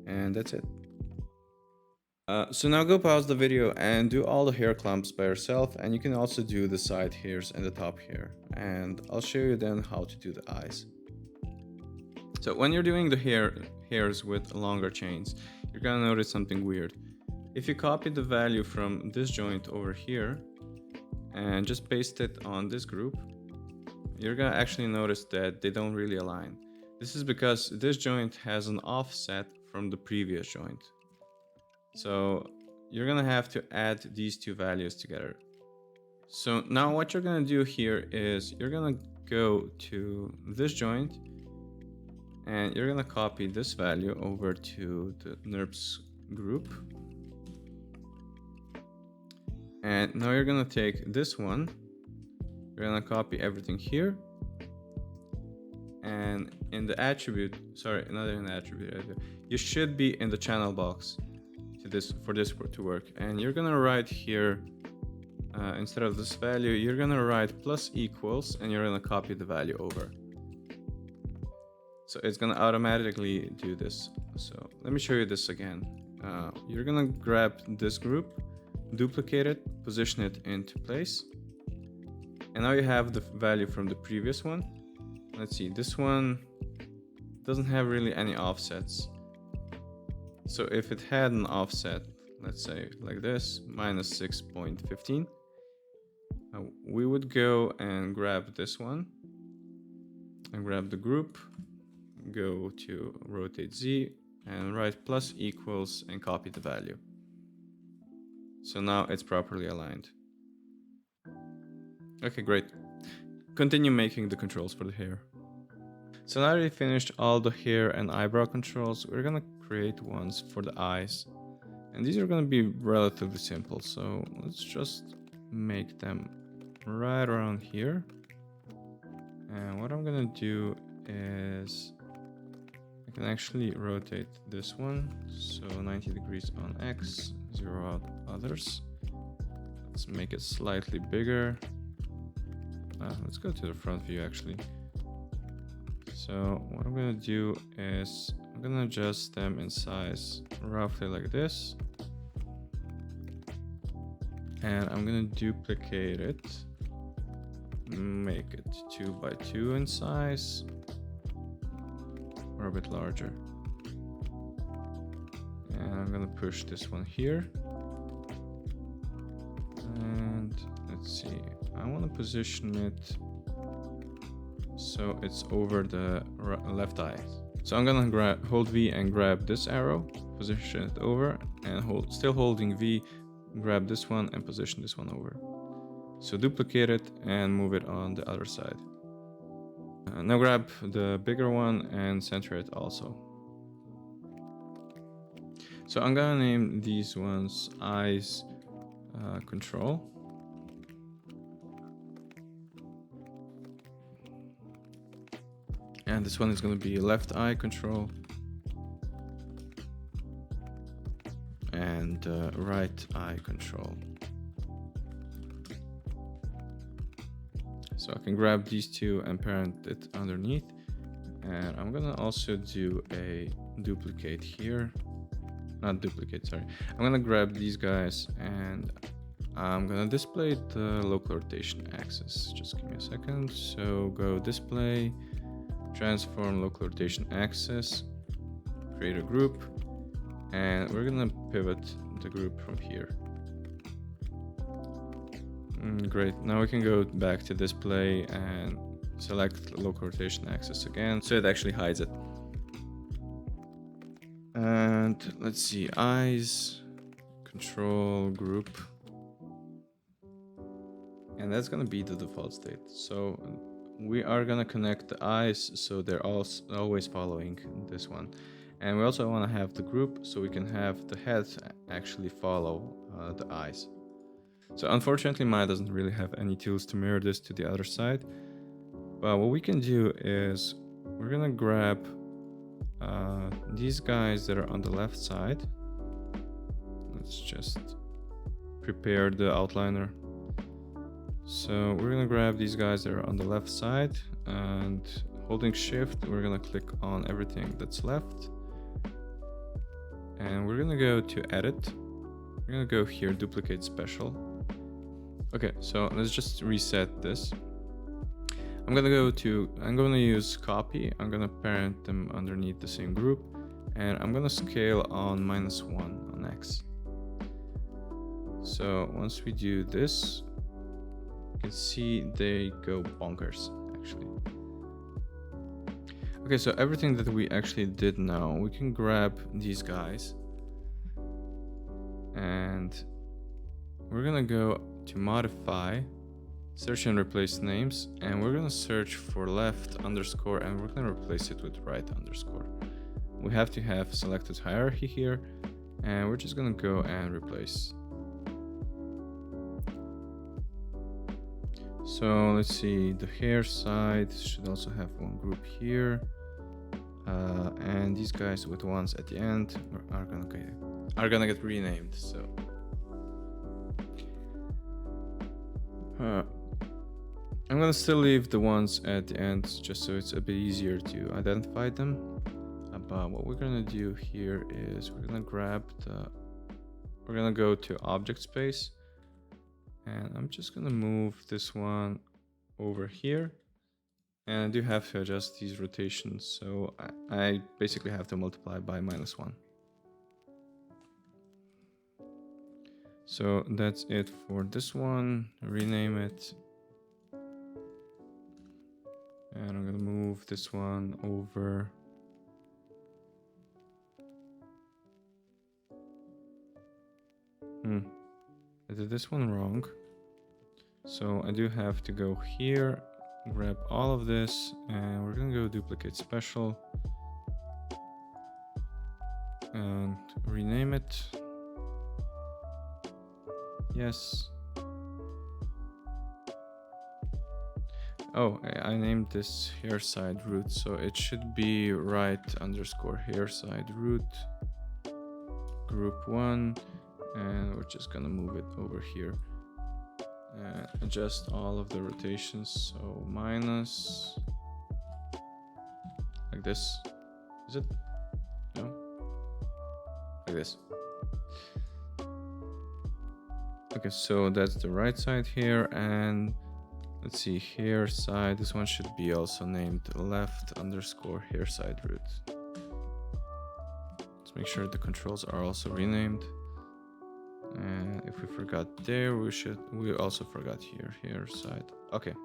and that's it. So now go pause the video and do all the hair clumps by yourself, and you can also do the side hairs and the top hair, and I'll show you then how to do the eyes. So when you're doing the hairs with longer chains, you're gonna notice something weird. If you copy the value from this joint over here and just paste it on this group, you're gonna actually notice that they don't really align. This is because this joint has an offset from the previous joint. So you're gonna have to add these two values together. So now what you're gonna do here is you're gonna go to this joint and you're gonna copy this value over to the NURBS group. And now you're gonna take this one, you're gonna copy everything here, and in the attribute, sorry, not in the attribute, you should be in the channel box for this to work. And you're gonna write here, instead of this value, you're gonna write plus equals, and you're gonna copy the value over. So it's gonna automatically do this. So let me show you this again. You're gonna grab this group, duplicate it, position it into place. And now you have the value from the previous one. Let's see, this one doesn't have really any offsets. So if it had an offset, let's say like this, minus 6.15, we would go and grab this one and grab the group, go to rotate Z and write plus equals and copy the value. So now it's properly aligned. Okay, great. Continue making the controls for the hair. So now that we finished all the hair and eyebrow controls, we're gonna create ones for the eyes. And these are gonna be relatively simple. So let's just make them right around here. And what I'm gonna do is I can actually rotate this one. So 90 degrees on X, 0 out others. Let's make it slightly bigger. Let's go to the front view actually. So what I'm gonna do is I'm gonna adjust them in size roughly like this. And I'm gonna duplicate it, make it 2 by 2 in size, or a bit larger. And I'm gonna push this one here. And let's see, I want to position it so it's over the left eye. So I'm gonna hold V and grab this arrow, position it over, and still holding V, grab this one and position this one over. So duplicate it and move it on the other side. Now grab the bigger one and center it also. So I'm gonna name these ones eyes control. And this one is going to be left eye control. And right eye control. So I can grab these two and parent it underneath. And I'm going to also do a duplicate here. Not duplicate, sorry. I'm going to grab these guys and I'm going to display the local rotation axis. Just give me a second. So go display, transform local rotation axis, create a group, and we're gonna pivot the group from here. Great, now we can go back to display and select local rotation axis again, so it actually hides it. And let's see, eyes, control, group, and that's gonna be the default state. So we are gonna connect the eyes so they're always following this one. And we also want to have the group so we can have the head actually follow the eyes. So unfortunately Maya doesn't really have any tools to mirror this to the other side. But what we can do is we're gonna grab these guys that are on the left side. Let's just prepare the outliner. So we're gonna grab these guys that are on the left side, and holding shift we're gonna click on everything that's left, and we're gonna go to edit. We're gonna go here, duplicate special. Okay, so let's just reset this. I'm gonna use copy. I'm gonna parent them underneath the same group, and I'm gonna scale on -1 on X. So once we do this, you can see they go bonkers actually. Okay, so everything that we actually did now, we can grab these guys. And we're gonna go to modify, search and replace names, and we're gonna search for left underscore, and we're gonna replace it with right underscore. We have to have selected hierarchy here, and we're just gonna go and replace. So let's see, the hair side should also have one group here, and these guys with ones at the end are gonna get renamed. So I'm gonna still leave the ones at the end just so it's a bit easier to identify them. But what we're gonna do here is we're gonna go to object space, and I'm just gonna move this one over here, and I do have to adjust these rotations, so I basically have to multiply by -1. So that's it for this one. Rename it, and I'm gonna move this one over. I did this one wrong. So I do have to go here, grab all of this, and we're gonna go duplicate special and rename it. Yes. Oh, I named this hair side root, so it should be right underscore hair side root group 1, and we're just gonna move it over here and adjust all of the rotations. So minus, like this. Is it? No, like this. Okay, so that's the right side here, and let's see, hair side, this one should be also named left underscore hair side root. Let's make sure the controls are also renamed. And if we forgot there, we also forgot here, hair side. Okay,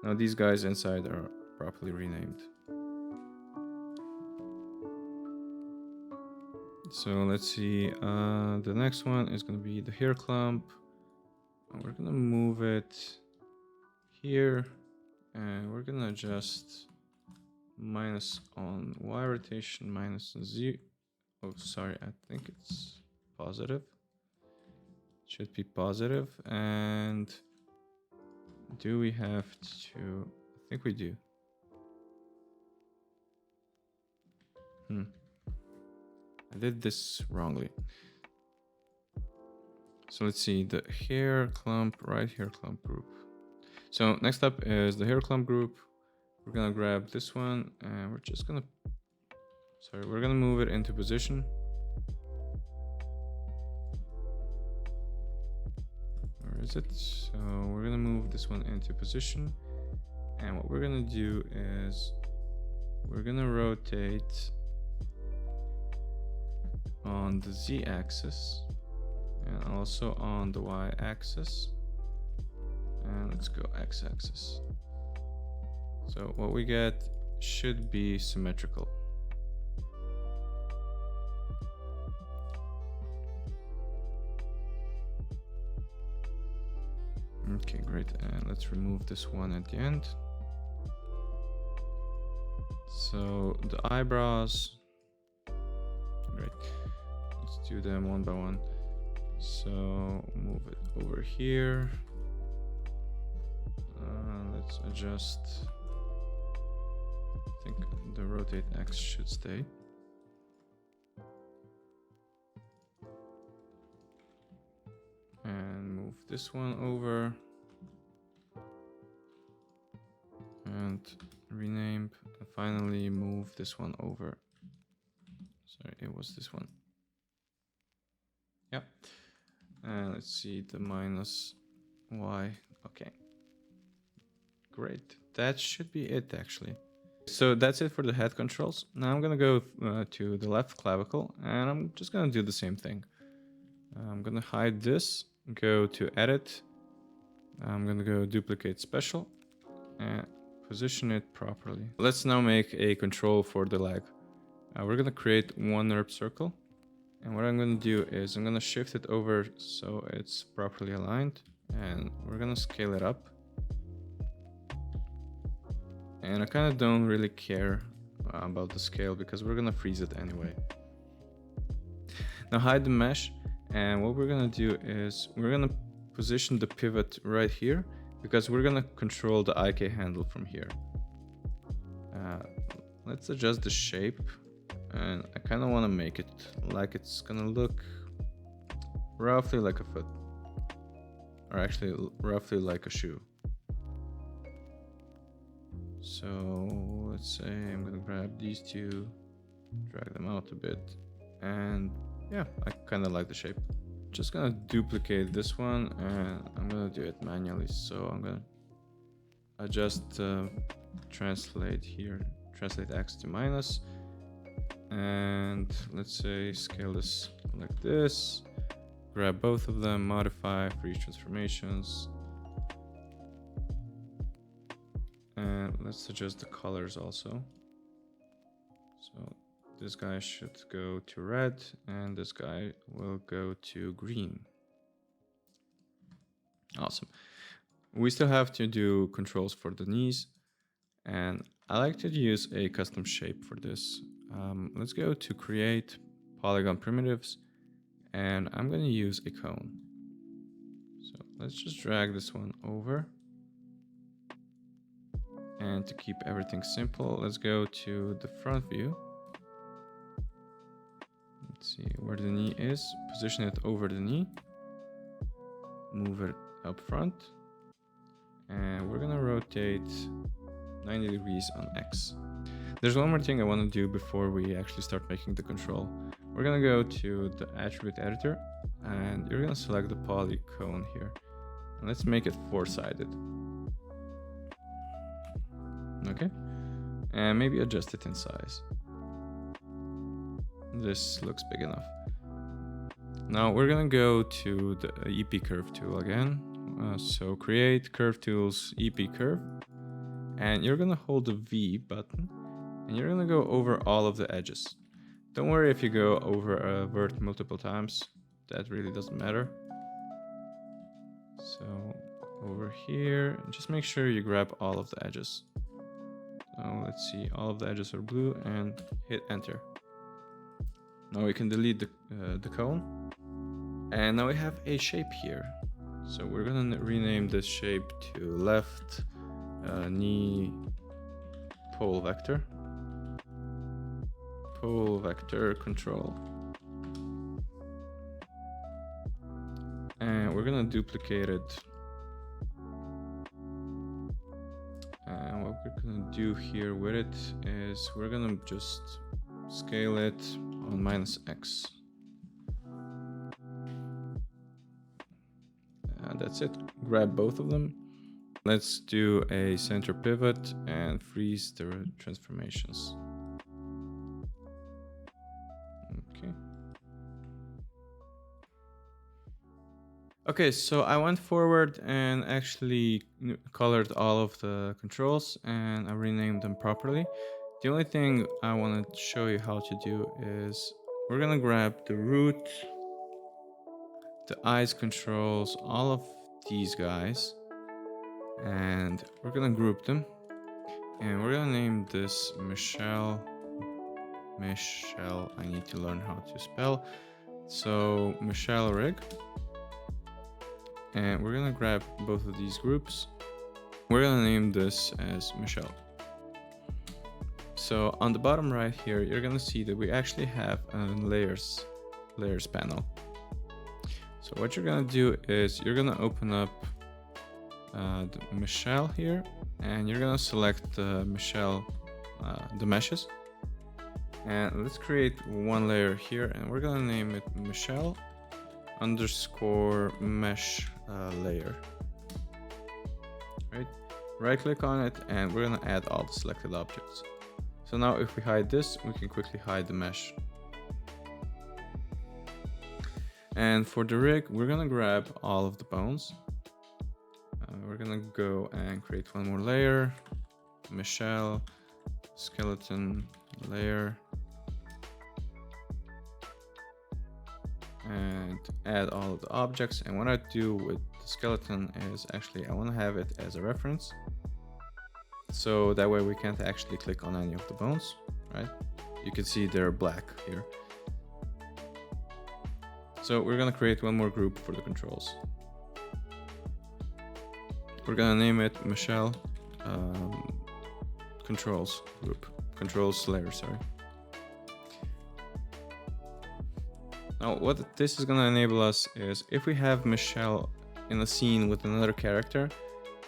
now these guys inside are properly renamed. So let's see, the next one is going to be the hair clump, and we're going to move it here, and we're going to adjust minus on Y rotation, minus on Z. Oh, sorry, I think it's positive. Should be positive. And do we have to? I think we do. I did this wrongly. So let's see, the hair clump, right hair clump group. So next up is the hair clump group. We're gonna grab this one, and we're gonna move it into position. Where is it? So we're gonna move this one into position, and what we're gonna do is we're gonna rotate on the Z axis and also on the Y axis, and let's go X axis. So what we get should be symmetrical. Okay, great. And let's remove this one at the end. So the eyebrows, great. Let's do them one by one. So move it over here. Let's adjust. I think the rotate X should stay. And move this one over. And rename. And finally move this one over. Sorry, it was this one. Yep. And let's see the minus Y. Okay. Great. That should be it actually. So that's it for the head controls. Now I'm gonna go to the left clavicle, and I'm just gonna do the same thing. I'm gonna hide this, go to edit. I'm gonna go duplicate special and position it properly. Let's now make a control for the leg. We're gonna create one NURB circle. And what I'm gonna do is I'm gonna shift it over so it's properly aligned. And we're gonna scale it up. And I kind of don't really care about the scale because we're gonna freeze it anyway. Now hide the mesh, and what we're gonna do is we're gonna position the pivot right here because we're gonna control the IK handle from here. Let's adjust the shape, and I kind of want to make it like it's gonna look roughly like a foot, or actually roughly like a shoe. So let's say I'm gonna grab these two, drag them out a bit, and yeah, I kind of like the shape. Just gonna duplicate this one, and I'm gonna do it manually. So I'm gonna adjust translate here, translate X to minus, and let's say scale this like this. Grab both of them, modify freeze transformations. And let's adjust the colors also. So this guy should go to red and this guy will go to green. Awesome. We still have to do controls for the knees, and I like to use a custom shape for this. Let's go to create polygon primitives, and I'm going to use a cone. So let's just drag this one over. And to keep everything simple, let's go to the front view. Let's see where the knee is. Position it over the knee. Move it up front. And we're gonna rotate 90 degrees on X. There's one more thing I want to do before we actually start making the control. We're gonna go to the attribute editor, and you're gonna select the polycone here. And let's make it four-sided. Okay, and maybe adjust it in size. This looks big enough. Now we're gonna go to the EP curve tool again. So create curve tools, EP curve, and you're gonna hold the V button, and you're gonna go over all of the edges. Don't worry if you go over a vert multiple times, that really doesn't matter. So over here, just make sure you grab all of the edges. So let's see, all of the edges are blue, and hit enter. Now we can delete the cone, and now we have a shape here. So we're gonna rename this shape to left knee pole vector control, and we're gonna duplicate it. And what we're gonna do here with it is we're gonna just scale it on -X. And that's it. Grab both of them. Let's do a center pivot and freeze the transformations. Okay. Okay, so I went forward and actually colored all of the controls, and I renamed them properly. The only thing I want to show you how to do is we're gonna grab the root, the eyes controls, all of these guys, and we're gonna group them, and we're gonna name this Michelle. I need to learn how to spell. So Michelle rig, and we're gonna grab both of these groups. We're gonna name this as Michelle. So on the bottom right here, you're gonna see that we actually have a layers panel. So what you're gonna do is you're gonna open up the Michelle here, and you're gonna select the Michelle, the meshes. And let's create one layer here, and we're gonna name it Michelle underscore mesh layer. Right click on it, and we're gonna add all the selected objects. So now if we hide this, we can quickly hide the mesh. And for the rig, we're gonna grab all of the bones. We're gonna go and create one more layer, Michelle skeleton layer and add all of the objects. And what I do with the skeleton is actually I want to have it as a reference, so that way we can't actually click on any of the bones, right? You can see they're black here. So we're gonna create one more group for the controls. We're gonna name it Michelle controls group, controls layer, sorry. Now what this is gonna enable us is if we have Michelle in a scene with another character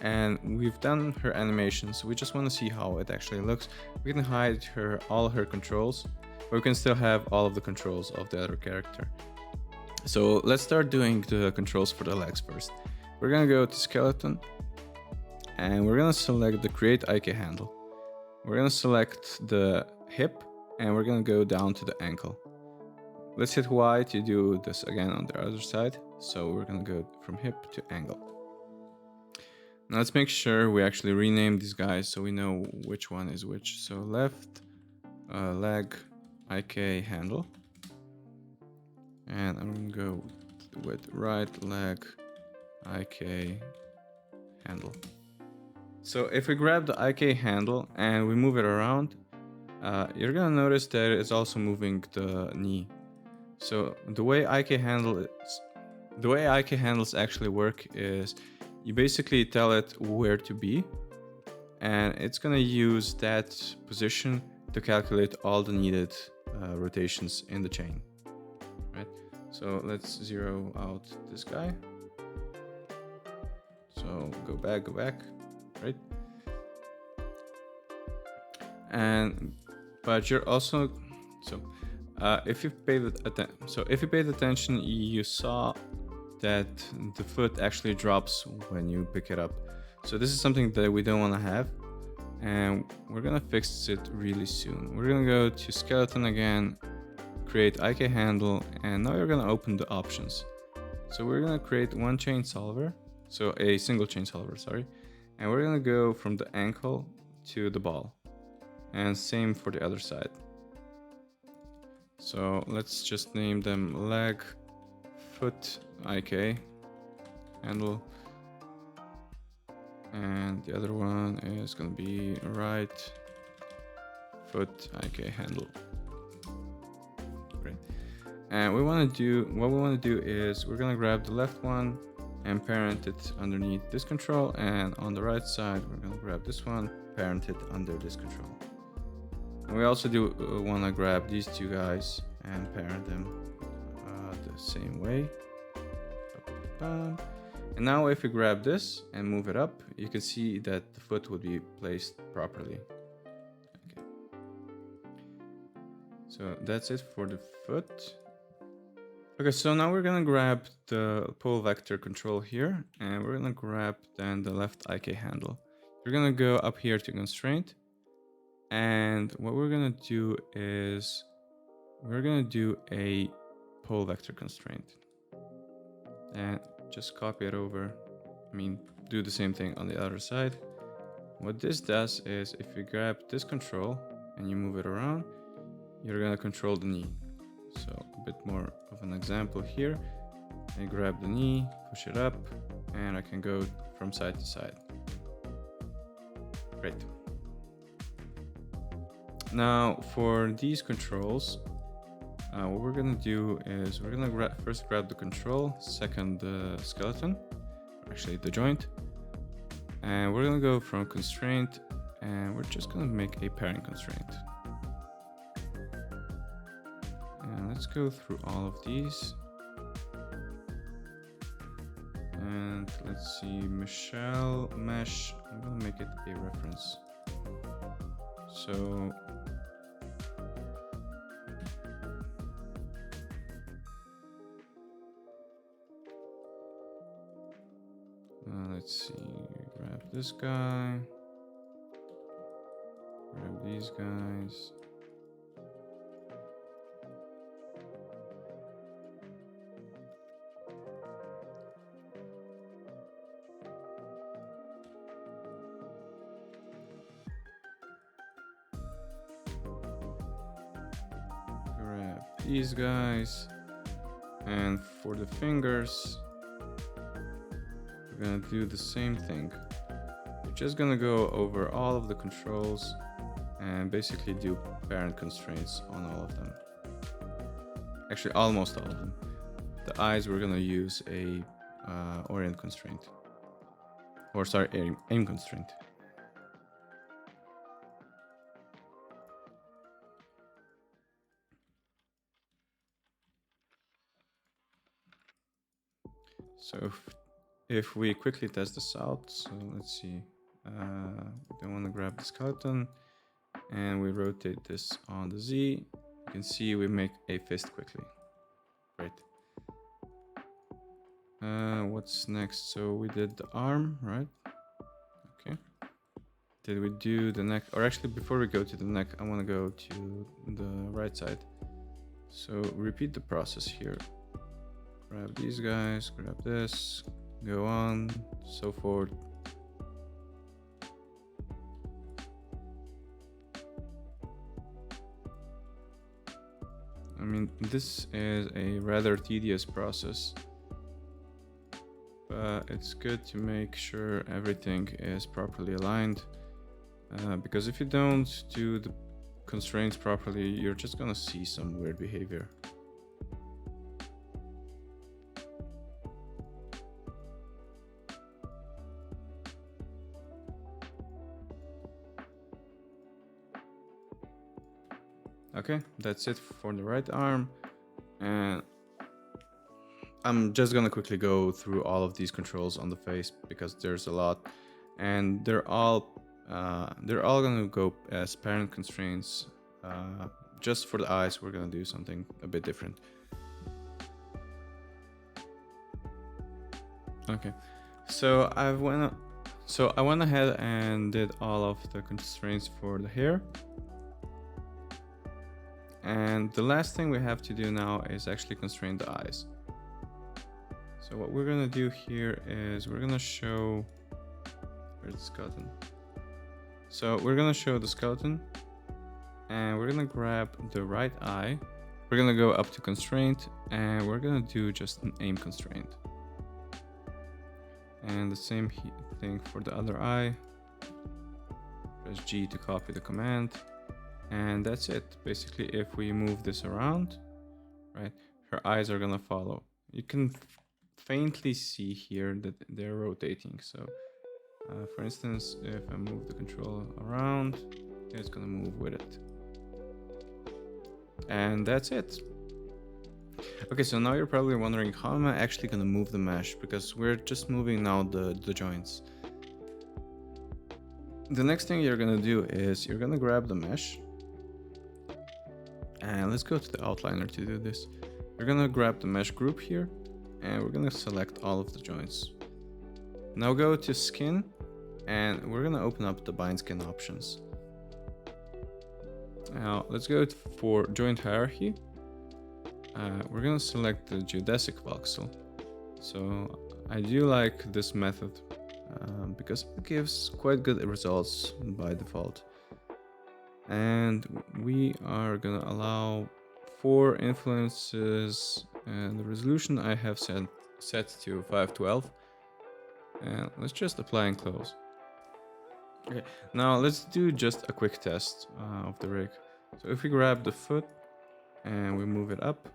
and we've done her animations, we just want to see how it actually looks. We can hide all her controls, but we can still have all of the controls of the other character. So let's start doing the controls for the legs first. We're gonna go to skeleton and we're gonna select the create IK handle. We're gonna select the hip and we're gonna go down to the ankle. Let's hit Y to do this again on the other side. So we're gonna go from hip to ankle. Now let's make sure we actually rename these guys so we know which one is which. So left leg IK handle. And I'm gonna go with right leg IK handle. So if we grab the IK handle and we move it around, you're gonna notice that it's also moving the knee. So the way IK handles actually work is you basically tell it where to be, and it's gonna use that position to calculate all the needed rotations in the chain. Right? So let's zero out this guy. So go back, right? But you're also if you paid attention, you saw that the foot actually drops when you pick it up. So this is something that we don't want to have, and we're gonna fix it really soon. We're gonna go to skeleton again, create IK handle, and now you're gonna open the options. So we're gonna create one chain solver, so a single chain solver, sorry, and we're gonna go from the ankle to the ball, and same for the other side. So let's just name them leg, foot, IK, handle, and the other one is gonna be right, foot, IK, handle. Great. And what we want to do is we're gonna grab the left one and parent it underneath this control, and on the right side we're gonna grab this one, parent it under this control. And we also do want to grab these two guys and parent them the same way. And now if we grab this and move it up, you can see that the foot would be placed properly. Okay. So that's it for the foot. Okay, so now we're gonna grab the pole vector control here, and we're gonna grab then the left IK handle. You're gonna go up here to constraint, and what we're gonna do is we're gonna do a pole vector constraint, and just copy it over. Do the same thing on the other side. What this does is if you grab this control and you move it around, you're gonna control the knee. So a bit more of an example here. I grab the knee, push it up, and I can go from side to side. Great. Now for these controls, what we're gonna do is we're gonna first grab the control, second the skeleton, actually the joint, and we're gonna go from constraint, and we're just gonna make a parent constraint. And let's go through all of these. And let's see, Michelle mesh, I'm gonna make it a reference. So let's see, grab this guy, grab these guys. these guys. And for the fingers, we're gonna do the same thing. We're just gonna go over all of the controls and basically do parent constraints on all of them. Actually, almost all of them. The eyes, we're gonna use a orient constraint. Or sorry, aim constraint. So if we quickly test this out, so let's see. We don't want to grab the skeleton, and we rotate this on the Z. You can see we make a fist quickly. Great. What's next? So we did the arm, right? Okay. Did we do the neck? Or actually, before we go to the neck, I want to go to the right side. So repeat the process here. Grab these guys, grab this, go on, so forth. I mean, this is a rather tedious process, but it's good to make sure everything is properly aligned, because if you don't do the constraints properly, you're just gonna see some weird behavior. Okay, that's it for the right arm, and I'm just gonna quickly go through all of these controls on the face because there's a lot, and they're all gonna go as parent constraints. Just for the eyes, we're gonna do something a bit different. Okay, so I went ahead and did all of the constraints for the hair. And the last thing we have to do now is actually constrain the eyes. So what we're gonna do here is we're gonna show, where's the skeleton? So we're gonna show the skeleton, and we're gonna grab the right eye. We're gonna go up to constraint, and we're gonna do just an aim constraint. And the same thing for the other eye. Press G to copy the command. And that's it. Basically, if we move this around, right, her eyes are gonna follow. You can faintly see here that they're rotating. So, for instance, if I move the controller around, it's gonna move with it. And that's it. Okay, so now you're probably wondering, how am I actually gonna move the mesh? Because we're just moving now the joints. The next thing you're gonna do is you're gonna grab the mesh. And let's go to the outliner to do this. We're gonna grab the mesh group here, and we're gonna select all of the joints. Now go to skin, and we're gonna open up the bind skin options. Now let's go for joint hierarchy. We're gonna select the geodesic voxel. So I do like this method because it gives quite good results by default. And we are gonna allow 4 influences, and the resolution I have set to 512. And let's just apply and close. Okay, now let's do just a quick test of the rig. So if we grab the foot and we move it up,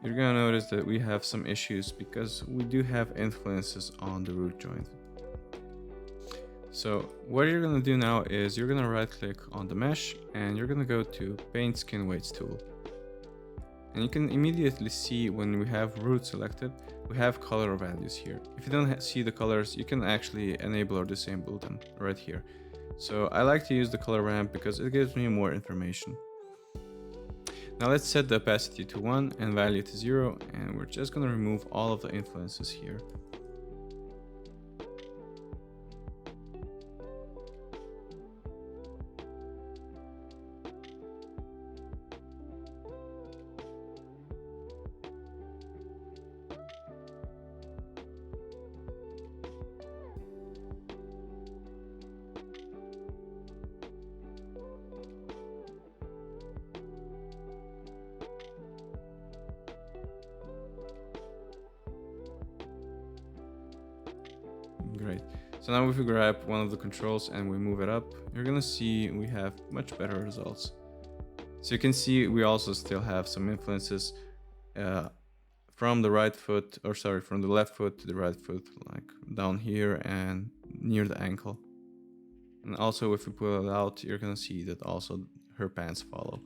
you're gonna notice that we have some issues because we do have influences on the root joint. So what you're gonna do now is you're gonna right click on the mesh, and you're gonna go to Paint Skin Weights tool. And you can immediately see when we have root selected, we have color values here. If you don't see the colors, you can actually enable or disable them right here. So I like to use the color ramp because it gives me more information. Now let's set the opacity to 1 and value to 0, and we're just gonna remove all of the influences here. Great. So now if we grab one of the controls and we move it up, you're gonna see we have much better results. So you can see we also still have some influences from the right foot, or sorry, from the left foot to the right foot, like down here and near the ankle. And also if we pull it out, you're gonna see that also her pants follow.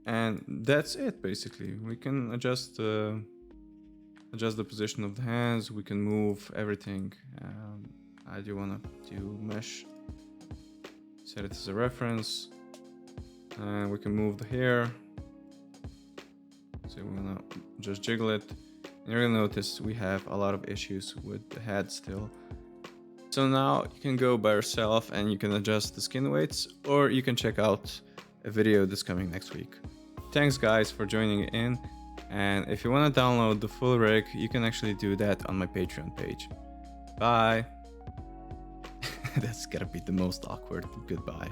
And that's it basically. We can adjust the position of the hands, we can move everything. I do want to do mesh, set it as a reference, and we can move the hair. So we're gonna just jiggle it. And you're gonna notice we have a lot of issues with the head still. So now you can go by yourself and you can adjust the skin weights, or you can check out a video that's coming next week. Thanks guys for joining in. And if you want to download the full rig, you can actually do that on my Patreon page. Bye. That's gotta be the most awkward goodbye.